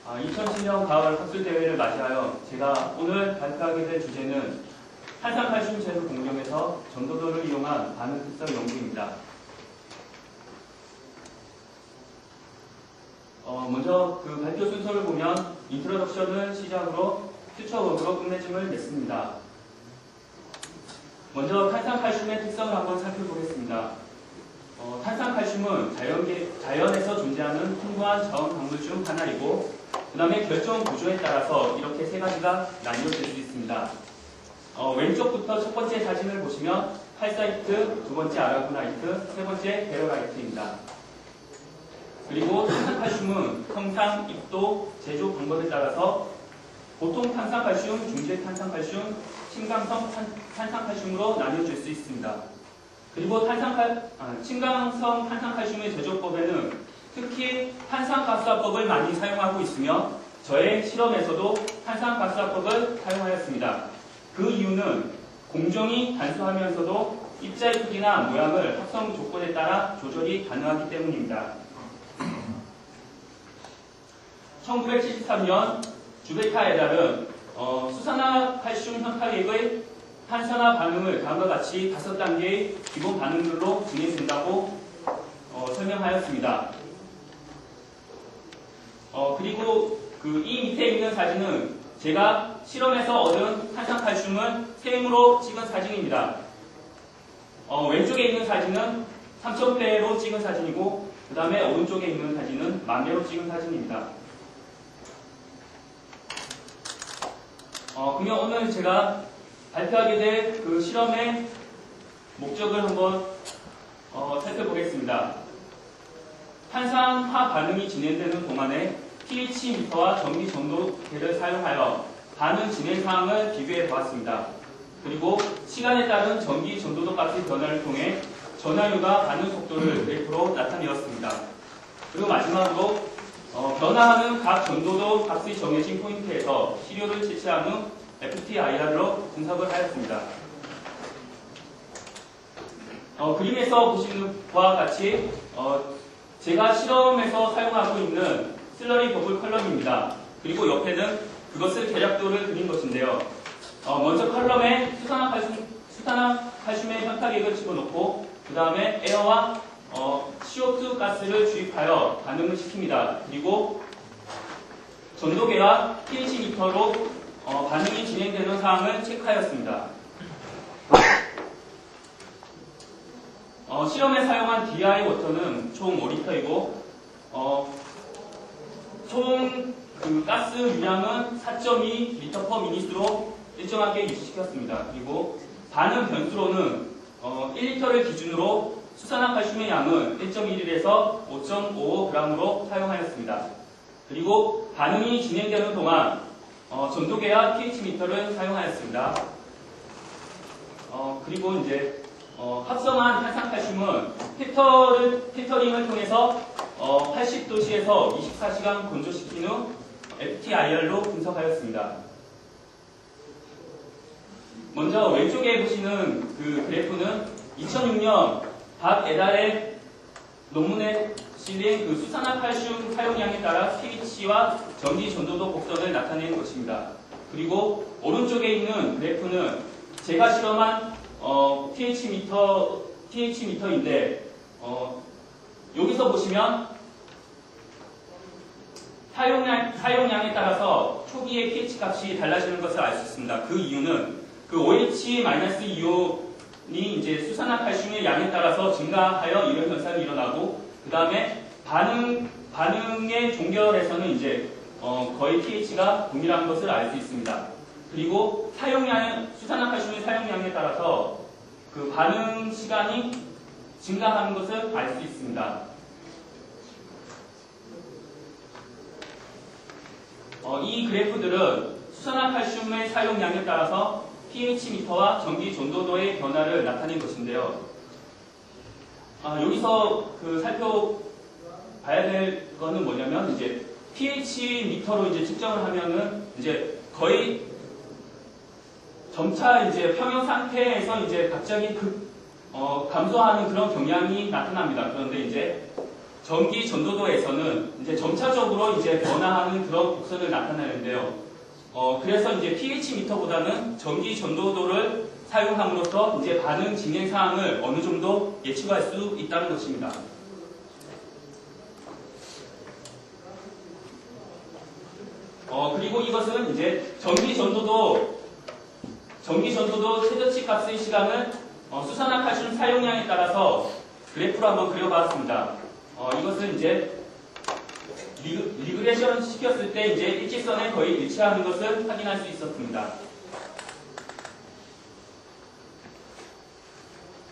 2010년 가을 학술대회를 맞이하여 제가 오늘 발표하게 될 주제는 탄산칼슘 제조 공정에서 전도도를 이용한 반응 특성 연구입니다. 먼저 그 발표 순서를 보면 인트로덕션을 시작으로 퓨처워크로 끝맺음을 맺습니다. 먼저 탄산칼슘의 특성을 한번 살펴보겠습니다. 탄산칼슘은 자연에서 존재하는 풍부한 자원광물 중 하나이고 그 다음에 결정 구조에 따라서 이렇게 세 가지가 나뉘어질 수 있습니다. 왼쪽부터 첫 번째 사진을 보시면 칼사이트, 두 번째 아라고나이트, 세 번째 베러라이트입니다. 그리고 탄산칼슘은 형상, 입도, 제조 방법에 따라서 보통 탄산칼슘, 중재 탄산칼슘, 친강성 탄산칼슘으로 나뉘어질 수 있습니다. 그리고 친강성 탄산칼슘의 제조법에는 특히 탄산가스화법을 많이 사용하고 있으며 저의 실험에서도 탄산가스화법을 사용하였습니다. 그 이유는 공정이 단순하면서도 입자의 크기나 모양을 합성 조건에 따라 조절이 가능하기 때문입니다. 1973년 주베타 에달은 수산화칼슘 현타액의 탄산화 반응을 다음과 같이 5단계의 기본 반응들로 진행된다고 설명하였습니다. 그리고 이 밑에 있는 사진은 제가 실험에서 얻은 탄산칼슘을 생으로 찍은 사진입니다. 왼쪽에 있는 사진은 3000배로 찍은 사진이고 그 다음에 오른쪽에 있는 사진은 10,000배로 찍은 사진입니다. 그러면 오늘 제가 발표하게 될 그 실험의 목적을 한번 살펴보겠습니다. 탄산화 반응이 진행되는 동안에 pH 미터와 전기 전도계를 사용하여 반응 진행 사항을 비교해 보았습니다. 그리고 시간에 따른 전기 전도도 값의 변화를 통해 전하율과 반응 속도를 그래프로 나타내었습니다. 그리고 마지막으로 변화하는 각 전도도 값이 정해진 포인트에서 시료를 채취한 후 FTIR로 분석을 하였습니다. 그림에서 보시는 바와 같이 제가 실험에서 사용하고 있는 슬러리 버블 컬럼입니다. 그리고 옆에는 그것을 계략도를 그린 것인데요. 먼저 컬럼에 수산화칼슘의 현타액을 집어넣고 그 다음에 에어와 CO2 가스를 주입하여 반응을 시킵니다. 그리고 전도계와 pH 미터로 반응이 진행되는 사항을 체크하였습니다. 실험에 사용한 DI 워터는 총 5리터이고 총 그 가스 유량은 4.2 리터 퍼 미닛으로 일정하게 유지시켰습니다. 그리고 반응 변수로는 1리터를 기준으로 수산화칼슘의 양은 1.1에서 5.55g으로 사용하였습니다. 그리고 반응이 진행되는 동안 전도계와 pH 미터를 사용하였습니다. 그리고 이제 합성한 탄산칼슘은 필터링을 통해서 80도씨에서 24시간 건조시킨 후 FTIR로 분석하였습니다. 먼저 왼쪽에 보시는 그 그래프는 2006년 박 에달의 논문에 실린 그 수산화칼슘 사용량에 따라 pH와 전기 전도도 곡선을 나타낸 것입니다. 그리고 오른쪽에 있는 그래프는 제가 실험한 pH 미터인데 여기서 보시면 사용량에 따라서 초기의 pH 값이 달라지는 것을 알 수 있습니다. 그 이유는 그 OH-이온이 이제 수산화칼슘의 양에 따라서 증가하여 이런 현상이 일어나고 그 다음에 반응의 종결에서는 이제 거의 pH가 동일한 것을 알 수 있습니다. 그리고 수산화칼슘의 사용량에 따라서 그 반응 시간이 증가하는 것을 알 수 있습니다. 이 그래프들은 수산화칼슘의 사용량에 따라서 pH 미터와 전기 전도도의 변화를 나타낸 것인데요. 여기서 그 살펴봐야 될 거는 뭐냐면 이제 pH 미터로 이제 측정을 하면은 이제 거의 점차 이제 평형 상태에서 이제 갑자기 감소하는 그런 경향이 나타납니다. 그런데 이제 전기 전도도에서는 이제 점차적으로 이제 변화하는 그런 곡선을 나타내는데요. 그래서 이제 pH 미터보다는 전기 전도도를 사용함으로써 이제 반응 진행 사항을 어느 정도 예측할 수 있다는 것입니다. 그리고 이것은 이제 전기 전도도 최저치 값의 시간을 수산화칼슘 사용량에 따라서 그래프로 한번 그려봤습니다. 이것은 이제 리그레션 시켰을 때 이제 일직선에 거의 일치하는 것을 확인할 수 있었습니다.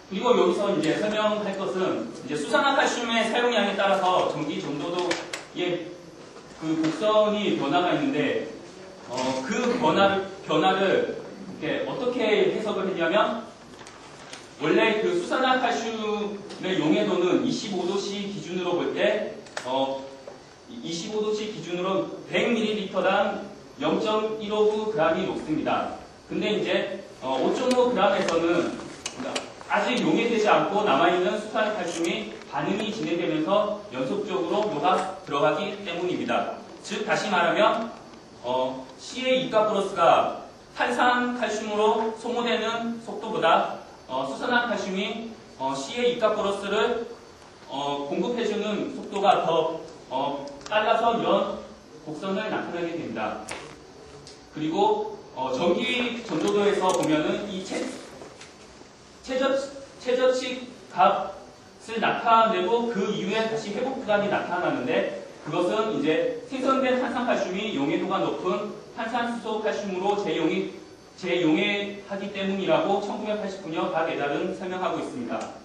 그리고 여기서 이제 설명할 것은 이제 수산화칼슘의 사용량에 따라서 전기 전도도의 그 곡선이 변화가 있는데 그 변화를 이렇게 어떻게 해석을 했냐면 원래 그 수산화칼슘의 용해도는 25도씨 기준으로 볼 때 25도씨 기준으로 100ml당 0.159g이 녹습니다. 근데 이제 5.5g에서는 아직 용해되지 않고 남아있는 수산칼슘이 반응이 진행되면서 연속적으로 녹아 들어가기 때문입니다. 즉 다시 말하면 C의 이가 플러스가 탄산칼슘으로 소모되는 속도보다 수산화칼슘이 C의 이가 플러스를 공급해주는 속도가 더 빨라서 이런 곡선을 나타내게 됩니다. 그리고 전기 전도도에서 보면은 이 최저치 값을 나타내고 그 이후에 다시 회복 구간이 나타나는데 그것은 이제 생성된 탄산칼슘이 용해도가 높은 탄산수소 칼슘으로 재용해하기 때문이라고 1989년 박에달은 설명하고 있습니다.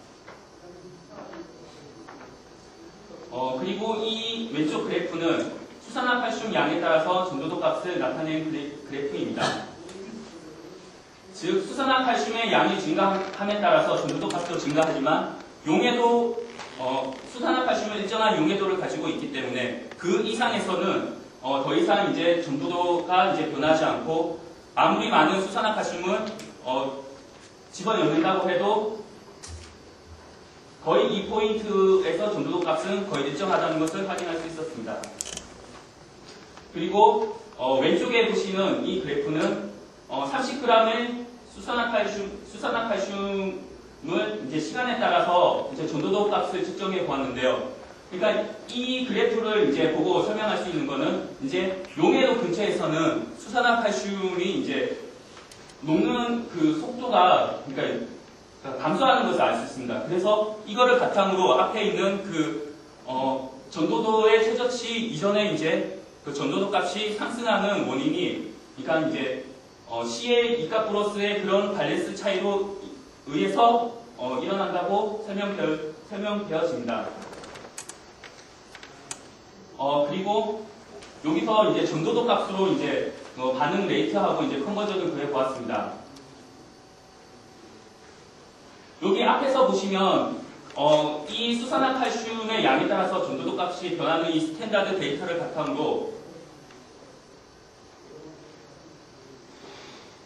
그리고 이 왼쪽 그래프는 수산화칼슘 양에 따라서 전도도 값을 나타낸 그래프입니다. 즉 수산화칼슘의 양이 증가함에 따라서 전도도 값도 증가하지만 용해도 수산화칼슘은 일정한 용해도를 가지고 있기 때문에 그 이상에서는 더 이상 이제 전도도가 이제 변하지 않고 아무리 많은 수산화칼슘을 집어넣는다고 해도 거의 이 포인트에서 전도도 값은 거의 일정하다는 것을 확인할 수 있었습니다. 그리고 왼쪽에 보시는 이 그래프는 30g의 수산화칼슘을 이제 시간에 따라서 이제 전도도 값을 측정해 보았는데요. 그러니까 이 그래프를 이제 보고 설명할 수 있는 거는 이제 용해도 근처에서는 수산화칼슘이 이제 녹는 그 속도가 그러니까 감소하는 것을 알 수 있습니다. 그래서 이거를 바탕으로 앞에 있는 그 전도도의 최저치 이전에 이제 그 전도도 값이 상승하는 원인이 그러니까 이제 C의 이가 플러스의 그런 밸런스 차이로 의해서 일어난다고 설명되어집니다. 그리고 여기서 이제 전도도 값으로 이제 반응 레이트하고 이제 컨버전을 그려 보았습니다. 여기 앞에서 보시면 이 수산화칼슘의 양에 따라서 전도도 값이 변하는 이 스탠다드 데이터를 바탕으로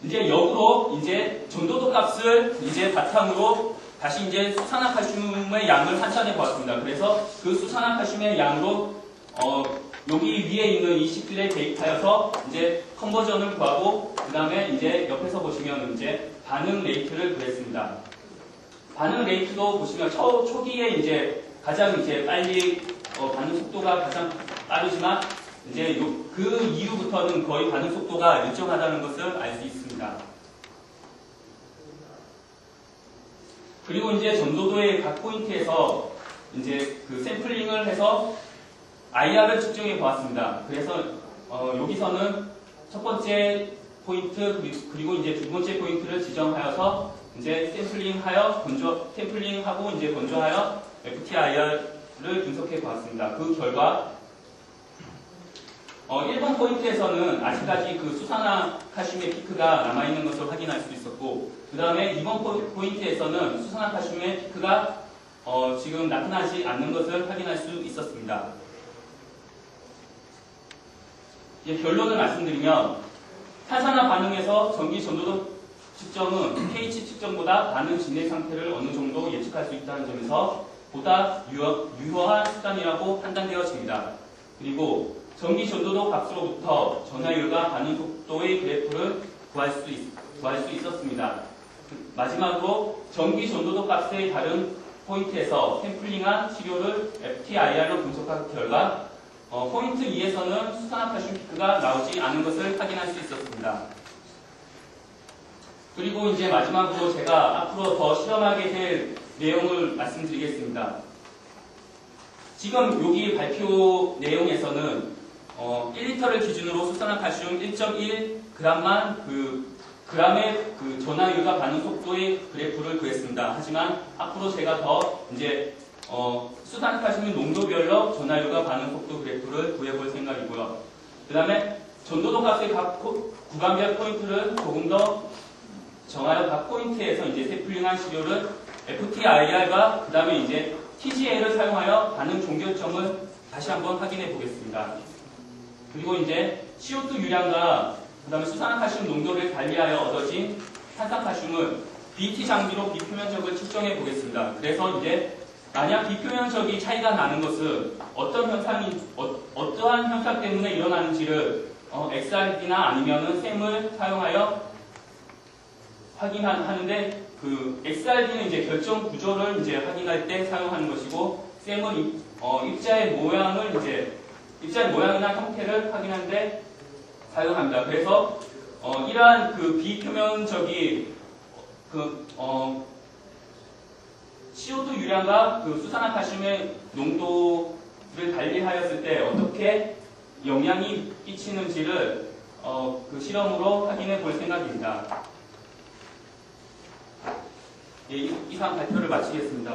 이제 역으로 이제 전도도 값을 이제 바탕으로 다시 이제 수산화칼슘의 양을 환산해 보았습니다. 그래서 그 수산화칼슘의 양으로 여기 위에 있는 이 시필의 데이터여서 이제 컨버전을 구하고 그 다음에 이제 옆에서 보시면 이제 반응 레이트를 구했습니다. 반응 레이트도 보시면 초기에 이제 가장 이제 빨리 반응 속도가 가장 빠르지만 이제 그 이후부터는 거의 반응 속도가 일정하다는 것을 알 수 있습니다. 그리고 이제 전도도의 각 포인트에서 이제 그 샘플링을 해서 IR을 측정해 보았습니다. 그래서 여기서는 첫 번째 포인트 그리고 이제 두 번째 포인트를 지정하여서 이제 샘플링하고 이제 건조하여 FTIR을 분석해 보았습니다. 그 결과 1번 포인트에서는 아직까지 그 수산화칼슘의 피크가 남아있는 것을 확인할 수 있었고 그 다음에 2번 포인트에서는 수산화칼슘의 피크가 지금 나타나지 않는 것을 확인할 수 있었습니다. 이제 결론을 말씀드리면 탄산화 반응에서 전기 전도도 측정은 pH 측정보다 반응 진행 상태를 어느 정도 예측할 수 있다는 점에서 보다 유효한 수단이라고 판단되어집니다. 그리고 전기 전도도 값으로부터 전하율과 반응 속도의 그래프를 구할 수 있었습니다. 마지막으로 전기 전도도 값의 다른 포인트에서 샘플링한 시료를 FTIR로 분석한 결과 포인트 2에서는 수산화칼슘 피크가 나오지 않은 것을 확인할 수 있었습니다. 그리고 이제 마지막으로 제가 앞으로 더 실험하게 될 내용을 말씀드리겠습니다. 지금 여기 발표 내용에서는 1리터를 기준으로 수산화칼슘 1.1g만 g의 전하율과 반응 속도의 그래프를 구했습니다. 하지만 앞으로 제가 더 이제 수산화칼슘 농도별로 전하율과 반응 속도 그래프를 구해볼 생각이고요. 그 다음에 전도도 값의 각 구간별 포인트를 조금 더 정하여 각 포인트에서 이제 샘플링한 시료를 FTIR과 그 다음에 이제 TGA를 사용하여 반응 종결점을 다시 한번 확인해 보겠습니다. 그리고 이제 CO2 유량과 그 다음에 수산화칼슘 농도를 달리하여 얻어진 탄산칼슘을 BT 장비로 비표면적을 측정해 보겠습니다. 그래서 이제 만약 비표면적이 차이가 나는 것은 어떠한 현상 때문에 일어나는지를 XRD나 아니면은 셈을 사용하여 확인하는데 그 XRD는 이제 결정 구조를 이제 확인할 때 사용하는 것이고 셈은 입자의 모양이나 형태를 확인하는데 사용합니다. 그래서 이러한 그 비표면적이 CO2 유량과 그 수산화칼슘의 농도를 달리하였을 때 어떻게 영향이 끼치는지를 그 실험으로 확인해 볼 생각입니다. 예, 이상 발표를 마치겠습니다.